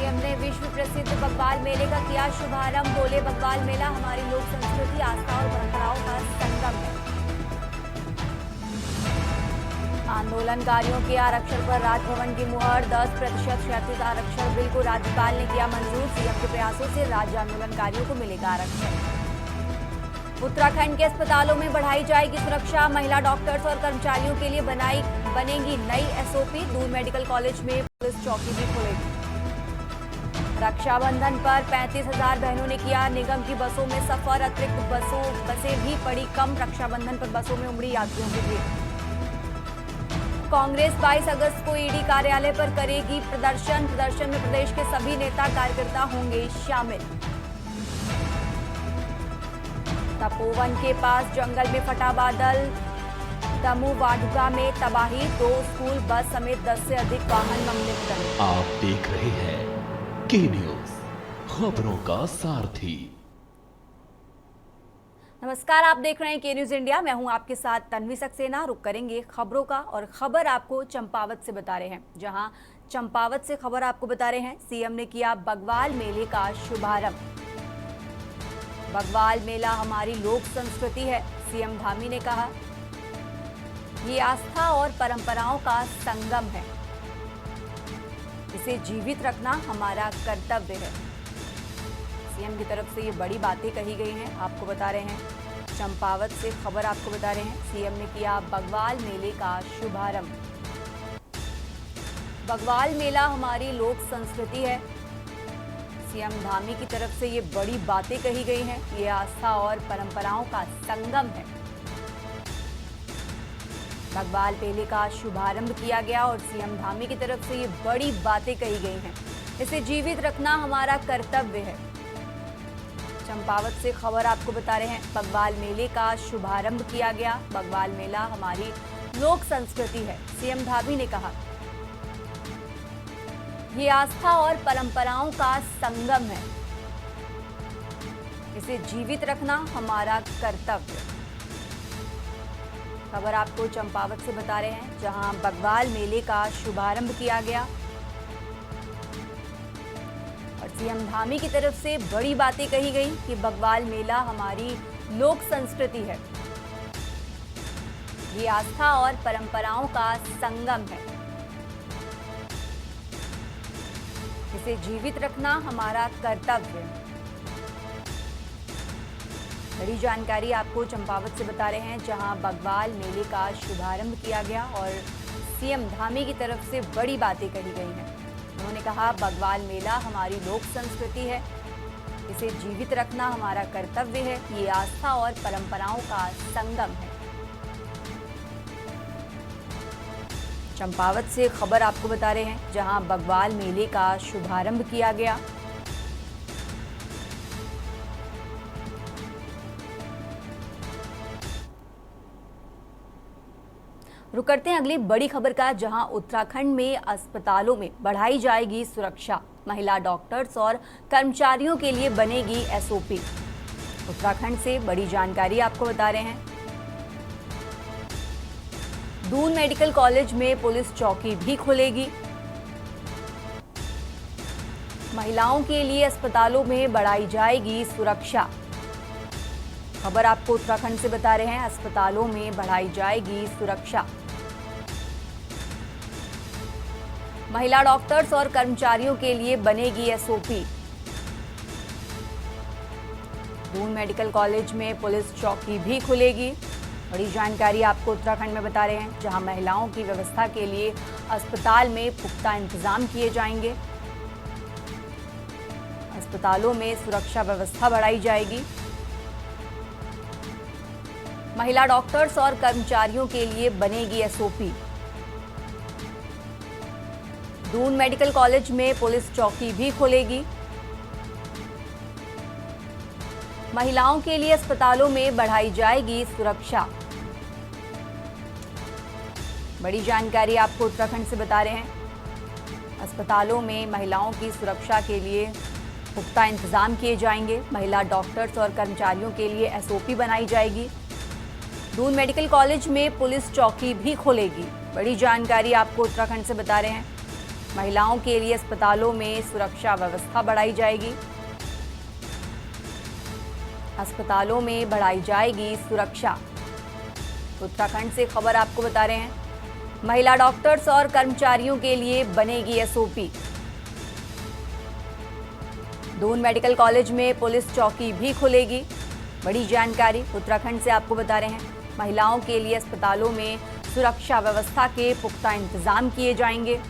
CM ने विश्व प्रसिद्ध बग्वाल मेले का किया शुभारंभ। बोले, बग्वाल मेला हमारी लोक संस्कृति, आस्था और परंपराओं का संगम है। आंदोलनकारियों के आरक्षण पर राजभवन की मुहर। 10% क्षैतिज आरक्षण बिल को राज्यपाल ने किया मंजूर। सीएम के प्रयासों से राज्य आंदोलनकारियों को मिलेगा आरक्षण। उत्तराखंड के अस्पतालों में बढ़ाई जाएगी सुरक्षा। महिला डॉक्टर्स और कर्मचारियों के लिए बनेगी नई एसओपी। दून मेडिकल कॉलेज में पुलिस चौकी भी खुलेगी। रक्षाबंधन पर 35,000 बहनों ने किया निगम की बसों में सफर। अतिरिक्त बसें भी पड़ी कम। रक्षाबंधन पर बसों में उमड़ी यात्रियों की भीड़। कांग्रेस 22 अगस्त को ईडी कार्यालय पर करेगी प्रदर्शन में प्रदेश के सभी नेता कार्यकर्ता होंगे शामिल। तपोवन के पास जंगल में फटा बादल। दमू वाडुका में तबाही। 2 स्कूल बस समेत 10 से अधिक वाहन ममलिकत। आप देख रहे हैं के न्यूज, खबरों का सारथी। नमस्कार, आप देख रहे हैं के न्यूज इंडिया। मैं हूं आपके साथ तन्वी सक्सेना। रुक करेंगे खबरों का और खबर आपको चंपावत से बता रहे हैं, जहां चंपावत से खबर आपको बता रहे हैं सीएम ने किया बग्वाल मेले का शुभारंभ। बग्वाल मेला हमारी लोक संस्कृति है, सीएम धामी ने कहा। ये आस्था और परंपराओं का संगम है, इसे जीवित रखना हमारा कर्तव्य है। सीएम की तरफ से ये बड़ी बातें कही गई हैं, आपको बता रहे हैं। चंपावत से खबर आपको बता रहे हैं, सीएम ने किया बग्वाल मेले का शुभारंभ। बग्वाल मेला हमारी लोक संस्कृति है, सीएम धामी की तरफ से ये बड़ी बातें कही गई हैं। ये आस्था और परंपराओं का संगम है। बग्वाल मेले का शुभारंभ किया गया और सीएम धामी की तरफ से ये बड़ी बातें कही गई हैं। इसे जीवित रखना हमारा कर्तव्य है। चंपावत से खबर आपको बता रहे हैं, बग्वाल मेले का शुभारंभ किया गया। बग्वाल मेला हमारी लोक संस्कृति है, सीएम धामी ने कहा। ये आस्था और परंपराओं का संगम है, इसे जीवित रखना हमारा कर्तव्य। खबर आपको चंपावत से बता रहे हैं, जहां बग्वाल मेले का शुभारंभ किया गया और सीएम धामी की तरफ से बड़ी बातें कही गई कि बग्वाल मेला हमारी लोक संस्कृति है, ये आस्था और परंपराओं का संगम है, इसे जीवित रखना हमारा कर्तव्य है। बड़ी जानकारी आपको चंपावत से बता रहे हैं, जहां बग्वाल मेले का शुभारंभ किया गया और सीएम धामी की तरफ से बड़ी बातें कही गई हैं। उन्होंने कहा, बग्वाल मेला हमारी लोक संस्कृति है, इसे जीवित रखना हमारा कर्तव्य है, ये आस्था और परंपराओं का संगम है। चंपावत से खबर आपको बता रहे हैं, जहां बग्वाल मेले का शुभारंभ किया गया। रुक करते हैं अगली बड़ी खबर का, जहां उत्तराखंड में अस्पतालों में बढ़ाई जाएगी सुरक्षा। महिला डॉक्टर्स और कर्मचारियों के लिए बनेगी एसओपी। उत्तराखंड से बड़ी जानकारी आपको बता रहे हैं। दून मेडिकल कॉलेज में पुलिस चौकी भी खुलेगी। महिलाओं के लिए अस्पतालों में बढ़ाई जाएगी सुरक्षा। खबर आपको उत्तराखंड से बता रहे हैं, अस्पतालों में बढ़ाई जाएगी सुरक्षा। महिला डॉक्टर्स और कर्मचारियों के लिए बनेगी एसओपी। दून मेडिकल कॉलेज में पुलिस चौकी भी खुलेगी। बड़ी जानकारी आपको उत्तराखंड में बता रहे हैं, जहां महिलाओं की व्यवस्था के लिए अस्पताल में पुख्ता इंतजाम किए जाएंगे। अस्पतालों में सुरक्षा व्यवस्था बढ़ाई जाएगी। महिला डॉक्टर्स और कर्मचारियों के लिए बनेगी एसओपी। दून मेडिकल कॉलेज में पुलिस चौकी भी खुलेगी। महिलाओं के लिए अस्पतालों में बढ़ाई जाएगी सुरक्षा। बड़ी जानकारी आपको उत्तराखंड से बता रहे हैं, अस्पतालों में महिलाओं की सुरक्षा के लिए पुख्ता इंतजाम किए जाएंगे। महिला डॉक्टर्स और कर्मचारियों के लिए एसओपी बनाई जाएगी। दून मेडिकल कॉलेज में पुलिस चौकी भी खुलेगी। बड़ी जानकारी आपको उत्तराखंड से बता रहे हैं, महिलाओं के लिए अस्पतालों में सुरक्षा व्यवस्था बढ़ाई जाएगी। अस्पतालों में बढ़ाई जाएगी सुरक्षा। उत्तराखंड से खबर आपको बता रहे हैं, महिला डॉक्टर्स और कर्मचारियों के लिए बनेगी एसओपी। दून मेडिकल कॉलेज में पुलिस चौकी भी खुलेगी। बड़ी जानकारी उत्तराखंड से आपको बता रहे हैं, महिलाओं के लिए अस्पतालों में सुरक्षा व्यवस्था के पुख्ता इंतजाम किए जाएंगे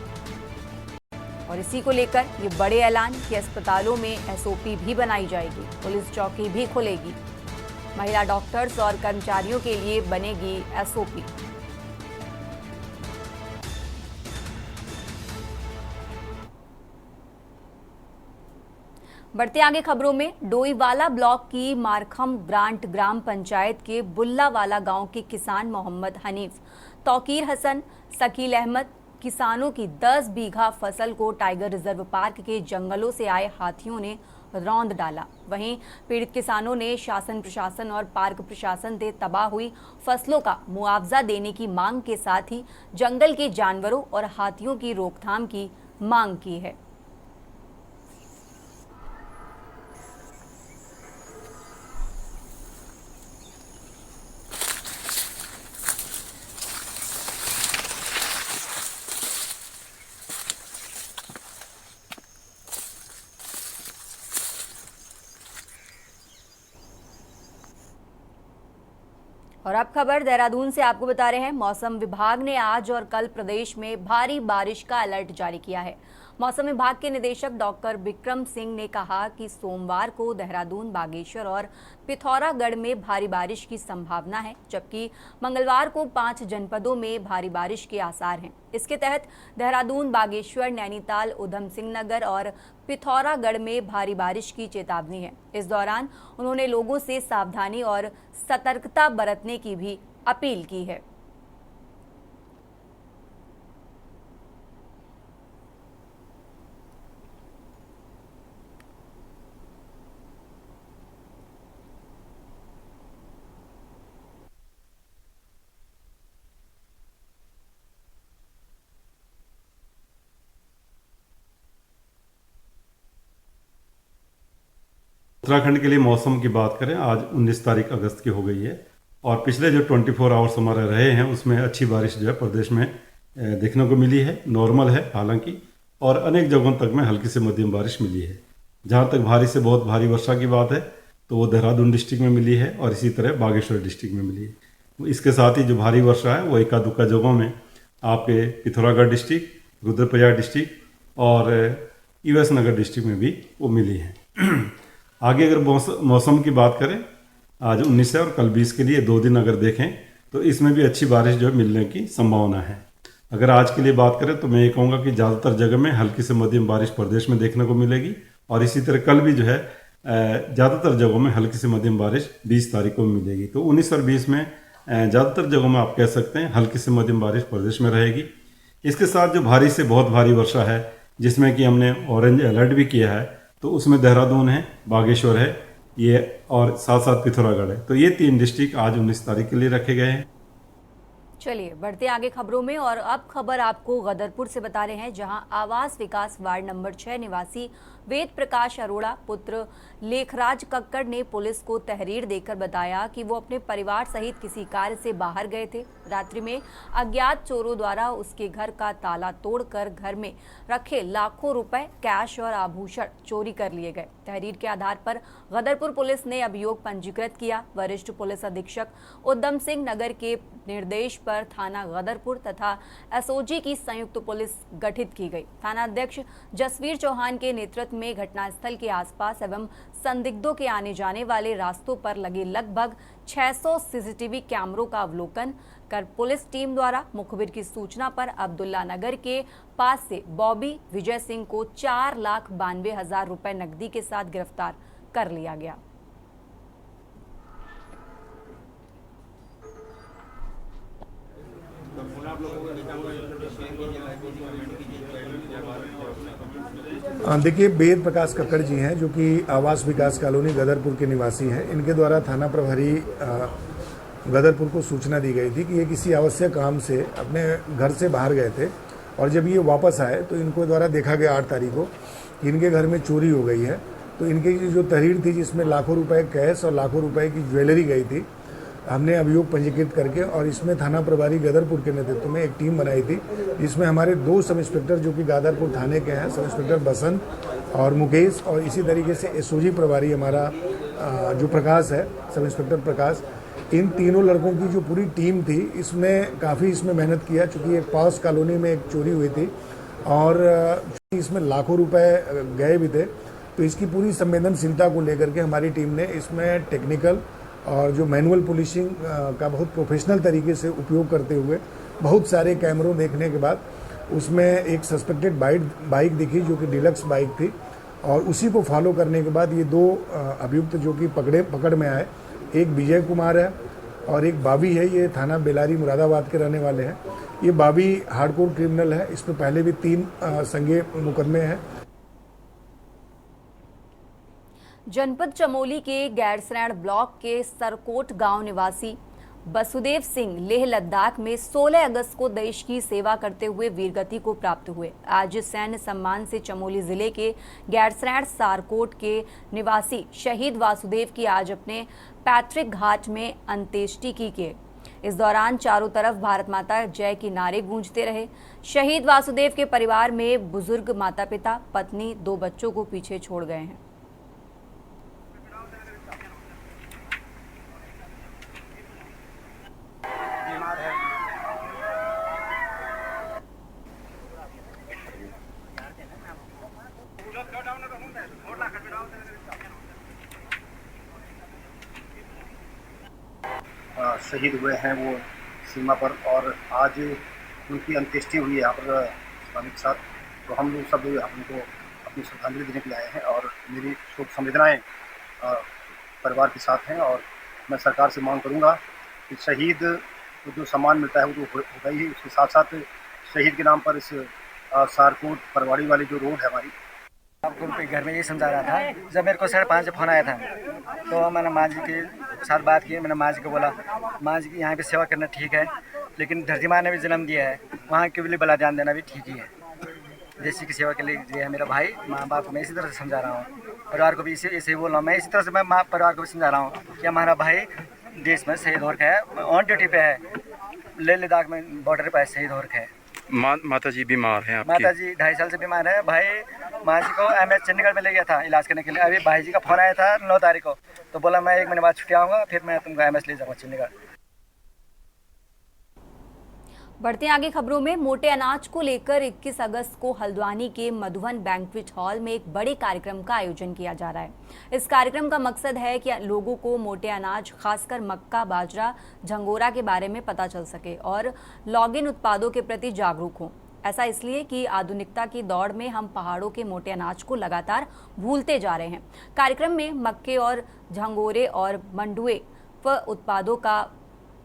और इसी को लेकर ये बड़े ऐलान कि अस्पतालों में एसओपी भी बनाई जाएगी, पुलिस चौकी भी खुलेगी। महिला डॉक्टर्स और कर्मचारियों के लिए बनेगी एसओपी। बढ़ते आगे खबरों में, डोईवाला ब्लॉक की मारखम ग्रांट ग्राम पंचायत के बुल्लावाला गांव के किसान मोहम्मद हनीफ, तौकीर हसन, शकील अहमद किसानों की 10 बीघा फसल को टाइगर रिजर्व पार्क के जंगलों से आए हाथियों ने रौंद डाला। वहीं पीड़ित किसानों ने शासन प्रशासन और पार्क प्रशासन से तबाह हुई फसलों का मुआवजा देने की मांग के साथ ही जंगल के जानवरों और हाथियों की रोकथाम की मांग की है। और अब खबर देहरादून से आपको बता रहे हैं, मौसम विभाग ने आज और कल प्रदेश में भारी बारिश का अलर्ट जारी किया है। मौसम विभाग के निदेशक डॉक्टर विक्रम सिंह ने कहा कि सोमवार को देहरादून, बागेश्वर और पिथौरागढ़ में भारी बारिश की संभावना है, जबकि मंगलवार को 5 जनपदों में भारी बारिश के आसार हैं। इसके तहत देहरादून, बागेश्वर, नैनीताल, उधम सिंह नगर और पिथौरागढ़ में भारी बारिश की चेतावनी है। इस दौरान उन्होंने लोगों से सावधानी और सतर्कता बरतने की भी अपील की है। उत्तराखंड के लिए मौसम की बात करें, आज 19 तारीख अगस्त की हो गई है और पिछले जो 24 आवर्स हमारे रहे हैं उसमें अच्छी बारिश जो है प्रदेश में देखने को मिली है। नॉर्मल है हालांकि, और अनेक जगहों तक में हल्की से मध्यम बारिश मिली है। जहां तक भारी से बहुत भारी वर्षा की बात है तो वो देहरादून डिस्ट्रिक्ट में मिली है और इसी तरह बागेश्वर डिस्ट्रिक्ट में मिली है। इसके साथ ही जो भारी वर्षा है वो एका दुक्का जगहों में आपके पिथौरागढ़ डिस्ट्रिक्ट, रुद्रप्रयाग डिस्ट्रिक्ट और ईवस नगर डिस्ट्रिक्ट में भी वो मिली है। आगे अगर मौसम की बात करें, आज 19 है और कल 20 के लिए 2 दिन अगर देखें तो इसमें भी अच्छी बारिश जो है मिलने की संभावना है। अगर आज के लिए बात करें तो मैं ये कहूँगा कि ज़्यादातर जगह में हल्की से मध्यम बारिश प्रदेश में देखने को मिलेगी और इसी तरह कल भी जो है ज़्यादातर जगहों में हल्की से मध्यम बारिश 20 तारीख को मिलेगी। तो 19 और 20 में ज़्यादातर जगहों में आप कह सकते हैं हल्की से मध्यम बारिश प्रदेश में रहेगी। इसके साथ जो भारी से बहुत भारी वर्षा है जिसमें कि हमने ऑरेंज अलर्ट भी किया है, तो उसमें देहरादून है, बागेश्वर है ये और साथ साथ पिथौरागढ़ है। तो ये 3 डिस्ट्रिक्ट आज 19 तारीख के लिए रखे गए हैं। चलिए बढ़ते आगे खबरों में, और अब खबर आपको गदरपुर से बता रहे हैं, जहां आवास विकास वार्ड नंबर 6 निवासी वेद प्रकाश अरोड़ा पुत्र लेखराज कक्कड़ ने पुलिस को तहरीर देकर बताया कि वो अपने परिवार सहित किसी कार्य से बाहर गए थे। रात्रि में अज्ञात चोरों द्वारा उसके घर का ताला तोड़कर घर में रखे लाखों रुपए, कैश और आभूषण चोरी कर लिए गए। तहरीर के आधार पर गदरपुर पुलिस ने अभियोग पंजीकृत किया। वरिष्ठ पुलिस अधीक्षक उधम सिंह नगर के निर्देश पर थाना गदरपुर तथा एसओजी की संयुक्त पुलिस गठित की गई। थाना अध्यक्ष जसवीर चौहान के नेतृत्व में घटनास्थल के आसपास एवं संदिग्धों के आने जाने वाले रास्तों पर लगे लगभग 600 सीसीटीवी कैमरों का अवलोकन कर पुलिस टीम द्वारा मुखबिर की सूचना पर अब्दुल्ला नगर के पास से बॉबी विजय सिंह को 4,92,000 रुपए नकदी के साथ गिरफ्तार कर लिया गया। देखिए, वेद प्रकाश कक्कड़ जी हैं जो कि आवास विकास कॉलोनी गदरपुर के निवासी हैं। इनके द्वारा थाना प्रभारी गदरपुर को सूचना दी गई थी कि ये किसी आवश्यक काम से अपने घर से बाहर गए थे और जब ये वापस आए तो इनको द्वारा देखा गया 8 तारीख को कि इनके घर में चोरी हो गई है। तो इनकी जो तहरीर थी जिसमें लाखों रुपए कैश और लाखों रुपए की ज्वेलरी गई थी, हमने अभियोग पंजीकृत करके और इसमें थाना प्रभारी गदरपुर के नेतृत्व में एक टीम बनाई थी, जिसमें हमारे 2 सब इंस्पेक्टर जो कि गदरपुर थाने के हैं, सब इंस्पेक्टर बसंत और मुकेश, और इसी तरीके से एसओजी प्रभारी हमारा जो प्रकाश है, सब इंस्पेक्टर प्रकाश, इन तीनों लड़कों की जो पूरी टीम थी इसमें काफ़ी मेहनत किया, चूँकि एक पास कॉलोनी में एक चोरी हुई थी और इसमें लाखों रुपए गए भी थे। तो इसकी पूरी संवेदनशीलता को लेकर के हमारी टीम ने इसमें टेक्निकल और जो मैनुअल पुलिसिंग का बहुत प्रोफेशनल तरीके से उपयोग करते हुए बहुत सारे कैमरों देखने के बाद उसमें एक सस्पेक्टेड बाइक दिखी जो कि डिलक्स बाइक थी, और उसी को फॉलो करने के बाद ये 2 अभियुक्त जो कि पकड़ में आए, एक विजय कुमार है और एक बाबी है, ये थाना बेलारी मुरादाबाद के रहने वाले हैं। ये बाबी हार्डकोर क्रिमिनल है, इस पर पहले भी 3 संज्ञेय मुकदमे हैं। जनपद चमोली के गैरसैंण ब्लॉक के सरकोट गांव निवासी वसुदेव सिंह लेह लद्दाख में 16 अगस्त को देश की सेवा करते हुए वीरगति को प्राप्त हुए। आज सैन्य सम्मान से चमोली जिले के गैरसैंण सारकोट के निवासी शहीद वासुदेव की आज अपने पैतृक घाट में अंत्येष्टि की गई। इस दौरान चारों तरफ भारत माता जय के नारे गूंजते रहे। शहीद वासुदेव के परिवार में बुजुर्ग माता पिता, पत्नी, 2 बच्चों को पीछे छोड़ गए हैं। शहीद हुए हैं वो सीमा पर, और आज उनकी अंत्येष्टि हुई है यहाँ पर स्वामी के साथ। तो हम लोग सब उनको अपनी श्रद्धांजलि देने के लिए आए हैं और मेरी शोक संवेदनाएं परिवार के साथ हैं। और मैं सरकार से मांग करूँगा कि शहीद को जो सम्मान मिलता है वो तो होगा ही, उसके साथ साथ शहीद के नाम पर इस सारकोट परवाड़ी वाली जो रोड है हमारी, आपको घर में ये समझा रहा था। जब मेरे को 5:30 फोन आया था तो मैंने माँ जी के साथ बात की। मैंने माँ जी को बोला, माँ जी की यहाँ पे सेवा करना ठीक है, लेकिन धरती माँ ने भी जन्म दिया है, वहाँ के लिए बलिदान देना भी ठीक ही है। देश की सेवा के लिए दिया है मेरा भाई। माँ बाप को मैं इसी तरह से समझा रहा हूँ, परिवार को भी ऐसे ही बोल रहा हूँ। मैं इसी तरह से मैं परिवार को भी समझा रहा हूँ कि हमारा भाई देश में शहीद हो रखा है, ऑन ड्यूटी पे है, लेह लद्दाख में बॉर्डर पर शहीद हो रखा है। माता जी बीमार हैं आपकी? माता जी 2.5 साल से बीमार है। भाई माँ जी को MS चंडीगढ़ में ले गया था इलाज करने के लिए। अभी भाई जी का फोन आया था 9 तारीख को, तो बोला मैं 1 महीने बाद छुट्टी आऊँगा, फिर मैं तुमको MS ले जाऊँगा चंडीगढ़। बढ़ते आगे खबरों में, मोटे अनाज को लेकर 21 अगस्त को हल्द्वानी के मधुवन बैंक्वेट हॉल में एक बड़े कार्यक्रम का आयोजन किया जा रहा है। इस कार्यक्रम का मकसद है कि लोगों को मोटे अनाज, खासकर मक्का, बाजरा, झंगोरा के बारे में पता चल सके और लॉगिन उत्पादों के प्रति जागरूक हों। ऐसा इसलिए कि आधुनिकता की दौड़ में हम पहाड़ों के मोटे अनाज को लगातार भूलते जा रहे हैं। कार्यक्रम में मक्के और झंगोरे और मंडुए व उत्पादों का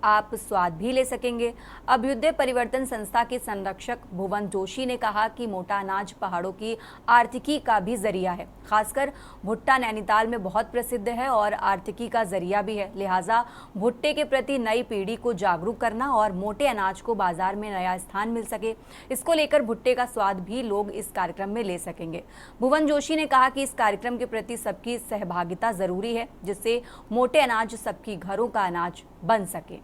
आप स्वाद भी ले सकेंगे। अभ्युदय परिवर्तन संस्था के संरक्षक भुवन जोशी ने कहा कि मोटा अनाज पहाड़ों की आर्थिकी का भी जरिया है। खासकर भुट्टा नैनीताल में बहुत प्रसिद्ध है और आर्थिकी का जरिया भी है। लिहाजा भुट्टे के प्रति नई पीढ़ी को जागरूक करना और मोटे अनाज को बाजार में नया स्थान मिल सके, इसको लेकर भुट्टे का स्वाद भी लोग इस कार्यक्रम में ले सकेंगे। भुवन जोशी ने कहा कि इस कार्यक्रम के प्रति सबकी सहभागिता जरूरी है, जिससे मोटे अनाज सबकी घरों का अनाज बन सके।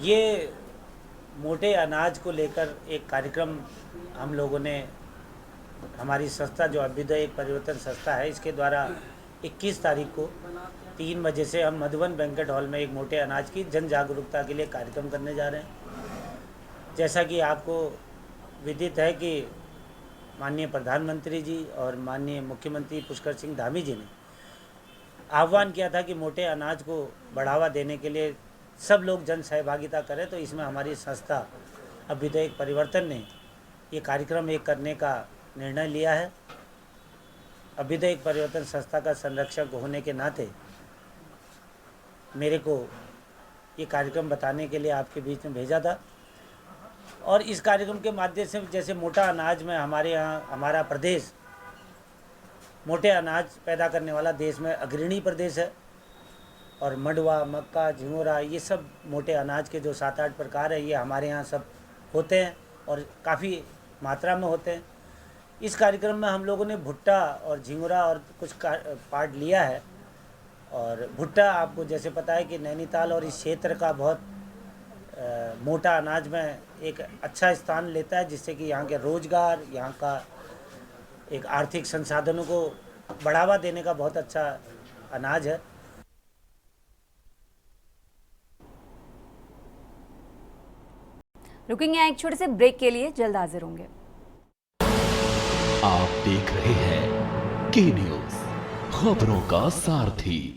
ये मोटे अनाज को लेकर एक कार्यक्रम हम लोगों ने, हमारी संस्था जो अभ्युदय परिवर्तन संस्था है, इसके द्वारा 21 तारीख को 3 बजे से हम मधुवन बैंक्वेट हॉल में एक मोटे अनाज की जन जागरूकता के लिए कार्यक्रम करने जा रहे हैं। जैसा कि आपको विदित है कि माननीय प्रधानमंत्री जी और माननीय मुख्यमंत्री पुष्कर सिंह धामी जी ने आह्वान किया था कि मोटे अनाज को बढ़ावा देने के लिए सब लोग जन सहभागिता करें। तो इसमें हमारी संस्था अभ्युदय परिवर्तन ने ये कार्यक्रम एक करने का निर्णय लिया है। अभ्युदय परिवर्तन संस्था का संरक्षक होने के नाते मेरे को ये कार्यक्रम बताने के लिए आपके बीच में भेजा था। और इस कार्यक्रम के माध्यम से जैसे मोटा अनाज में हमारे यहाँ, हमारा प्रदेश मोटे अनाज पैदा करने वाला देश में अग्रणी प्रदेश है, और मंडवा, मक्का, झिंगुरा, ये सब मोटे अनाज के जो 7-8 प्रकार हैं, ये हमारे यहाँ सब होते हैं और काफ़ी मात्रा में होते हैं। इस कार्यक्रम में हम लोगों ने भुट्टा और झिंगुरा और कुछ पार्ट लिया है। और भुट्टा आपको जैसे पता है कि नैनीताल और इस क्षेत्र का बहुत मोटा अनाज में एक अच्छा स्थान लेता है, जिससे कि यहाँ के रोजगार, यहाँ का एक आर्थिक संसाधनों को बढ़ावा देने का बहुत अच्छा अनाज है। रुकेंगे एक छोटे से ब्रेक के लिए, जल्द हाजिर होंगे। आप देख रहे हैं के न्यूज, खबरों का सारथी।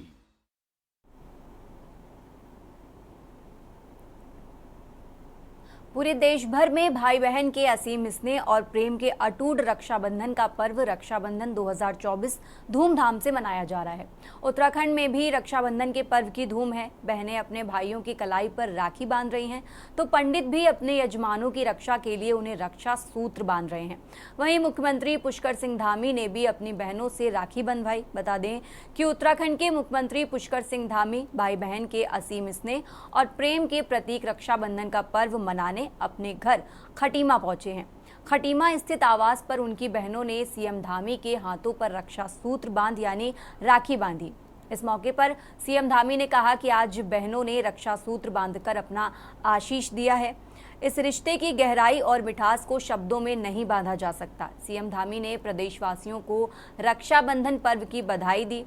पूरे देश भर में भाई बहन के असीम स्नेह और प्रेम के अटूट रक्षाबंधन का पर्व रक्षाबंधन 2024 धूमधाम से मनाया जा रहा है। उत्तराखंड में भी रक्षाबंधन के पर्व की धूम है। बहनें अपने भाइयों की कलाई पर राखी बांध रही हैं, तो पंडित भी अपने यजमानों की रक्षा के लिए उन्हें रक्षा सूत्र बांध रहे हैं। वहीं मुख्यमंत्री पुष्कर सिंह धामी ने भी अपनी बहनों से राखी बंधवाई। बता दें कि उत्तराखंड के मुख्यमंत्री पुष्कर सिंह धामी भाई बहन के असीम स्नेह और प्रेम के प्रतीक रक्षाबंधन का पर्व मनाने अपने घर खटीमा पहुंचे हैं। खटीमा स्थित आवास पर उनकी बहनों ने सीएम धामी के हाथों पर रक्षा सूत्र बांध यानी राखी बांधी। इस मौके पर सीएम धामी ने कहा कि आज बहनों ने रक्षा सूत्र बांधकर अपना आशीष दिया है। इस रिश्ते की गहराई और मिठास को शब्दों में नहीं बांधा जा सकता। सीएम धामी ने प्रदेशवासियों को रक्षाबंधन पर्व की बधाई दी।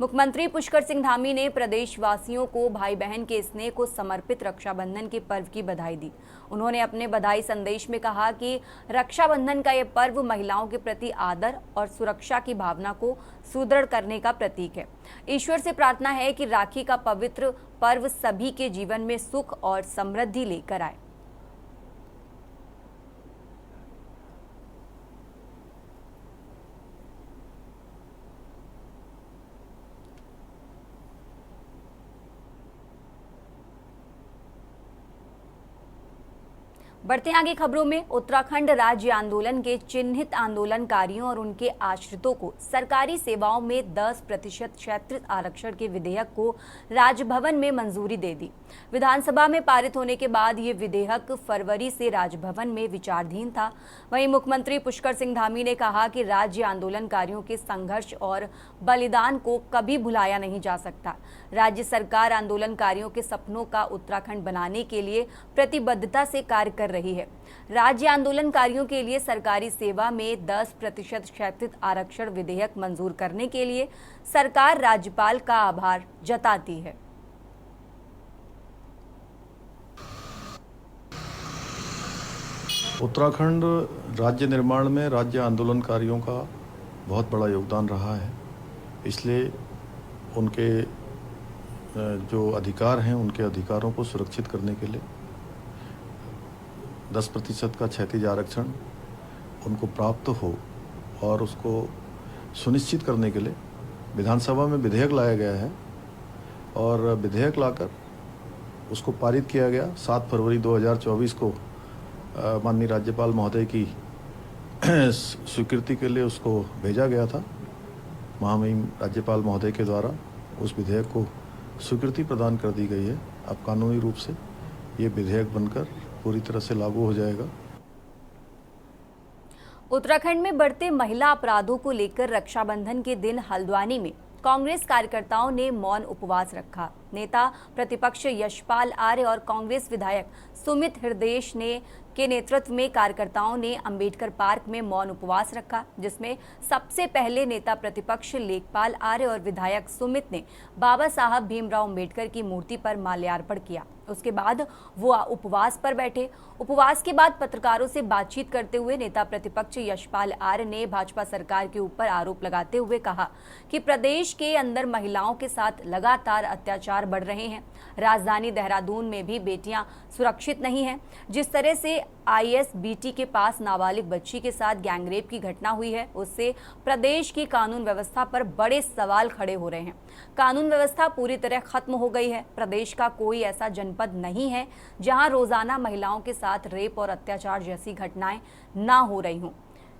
मुख्यमंत्री पुष्कर सिंह धामी ने प्रदेशवासियों को भाई बहन के स्नेह को समर्पित रक्षाबंधन के पर्व की बधाई दी। उन्होंने अपने बधाई संदेश में कहा कि रक्षाबंधन का ये पर्व महिलाओं के प्रति आदर और सुरक्षा की भावना को सुदृढ़ करने का प्रतीक है। ईश्वर से प्रार्थना है कि राखी का पवित्र पर्व सभी के जीवन में सुख और समृद्धि लेकर आए। बढ़ते आगे खबरों में, उत्तराखंड राज्य आंदोलन के चिन्हित आंदोलनकारियों और उनके आश्रितों को सरकारी सेवाओं में 10% क्षैतिज आरक्षण के विधेयक को राजभवन में मंजूरी दे दी। विधानसभा में पारित होने के बाद ये विधेयक फरवरी से राजभवन में विचाराधीन था। वहीं मुख्यमंत्री पुष्कर सिंह धामी ने कहा कि राज्य आंदोलनकारियों के संघर्ष और बलिदान को कभी भुलाया नहीं जा सकता। राज्य सरकार आंदोलनकारियों के सपनों का उत्तराखंड बनाने के लिए प्रतिबद्धता से कार्य कर रही है। राज्य आंदोलनकारियों के लिए सरकारी सेवा में 10% क्षैतिज आरक्षण विधेयक मंजूर करने के लिए सरकार राज्यपाल का आभार जताती है। उत्तराखंड राज्य निर्माण में राज्य आंदोलनकारियों का बहुत बड़ा योगदान रहा है, इसलिए उनके जो अधिकार हैं उनके अधिकारों को सुरक्षित करने के लिए 10% का क्षैतिज आरक्षण उनको प्राप्त हो और उसको सुनिश्चित करने के लिए विधानसभा में विधेयक लाया गया है और विधेयक लाकर उसको पारित किया गया। 7 फरवरी 2024 को माननीय राज्यपाल महोदय की स्वीकृति के लिए उसको भेजा गया था। महामहिम राज्यपाल महोदय के द्वारा उस विधेयक को स्वीकृति प्रदान कर दी गई है। अब कानूनी रूप से ये विधेयक बनकर पूरी तरह से लागू हो जाएगा। उत्तराखंड में बढ़ते महिला अपराधों को लेकर रक्षाबंधन के दिन हल्द्वानी में कांग्रेस कार्यकर्ताओं ने मौन उपवास रखा। नेता प्रतिपक्ष यशपाल आर्य और कांग्रेस विधायक सुमित हृदयेश के नेतृत्व में कार्यकर्ताओं ने अंबेडकर पार्क में मौन उपवास रखा, जिसमें सबसे पहले नेता प्रतिपक्ष लेखपाल आर्य और विधायक सुमित ने बाबा साहब भीमराव अंबेडकर की मूर्ति पर माल्यार्पण किया। उसके बाद वो उपवास पर बैठे। उपवास के बाद पत्रकारों से बातचीत करते हुए नेता प्रतिपक्ष यशपाल आर्य ने भाजपा सरकार के ऊपर आरोप लगाते हुए कहा कि प्रदेश के अंदर महिलाओं के साथ लगातार अत्याचार बढ़ रहे हैं। राजधानी देहरादून में भी बेटियां सुरक्षित नहीं हैं। जिस तरह से ISBT के पास नाबालिग बच्ची के साथ गैंगरेप की घटना हुई है, उससे प्रदेश की कानून व्यवस्था पर बड़े सवाल खड़े हो रहे हैं। कानून व्यवस्था पूरी तरह खत्म हो गई है। प्रदेश का कोई ऐसा जनपद नहीं है जहां रोजाना महिलाओं के साथ रेप और अत्याचार जैसी घटनाएं ना हो रही हों।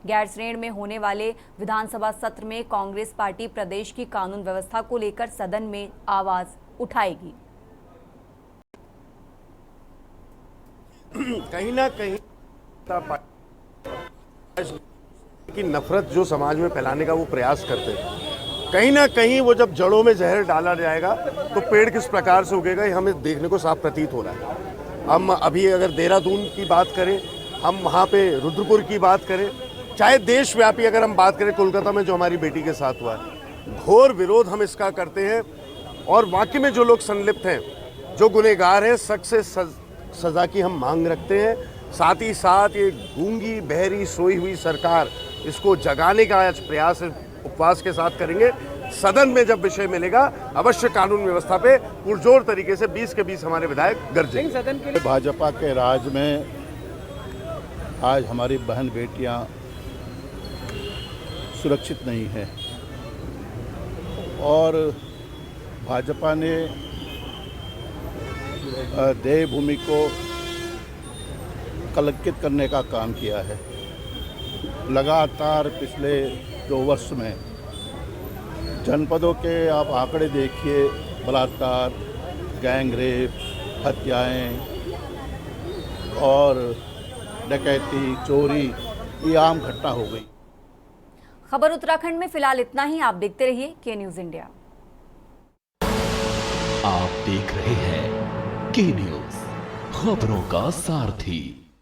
गैरसैंण में होने वाले विधानसभा सत्र में कांग्रेस पार्टी प्रदेश की कानून व्यवस्था को लेकर सदन में आवाज उठाएगी। कहीं ना कहीं की नफरत जो समाज में फैलाने का वो प्रयास करते हैं, कहीं ना कहीं वो जब जड़ों में जहर डाला जाएगा तो पेड़ किस प्रकार से उगेगा ये हमें देखने को साफ प्रतीत हो रहा है। हम अभी अगर देहरादून की बात करें, हम वहाँ पे रुद्रपुर की बात करें, चाहे देशव्यापी अगर हम बात करें कोलकाता में जो हमारी बेटी के साथ हुआ है, घोर विरोध हम इसका करते हैं। और वाकई में जो लोग संलिप्त हैं, जो गुनहगार हैं, सख्त से सज़ा की हम मांग रखते हैं। साथ ही साथ ये गूंगी बहरी सोई हुई सरकार, इसको जगाने का आज प्रयास उपवास के साथ करेंगे। सदन में जब विषय मिलेगा अवश्य कानून व्यवस्था पे पुरजोर तरीके से 20 के 20 हमारे विधायक गरजेंगे। भाजपा के राज में आज हमारी बहन बेटियां सुरक्षित नहीं हैं और भाजपा ने देवभूमि को कलंकित करने का काम किया है। लगातार पिछले 2 वर्ष में जनपदों के आप आंकड़े देखिए, बलात्कार, गैंग रेप, हत्याएं और डकैती, चोरी ये आम घटना हो गई। खबर उत्तराखंड में फिलहाल इतना ही। आप देखते रहिए के न्यूज़ इंडिया। आप देख रहे हैं के न्यूज़, खबरों का सारथी।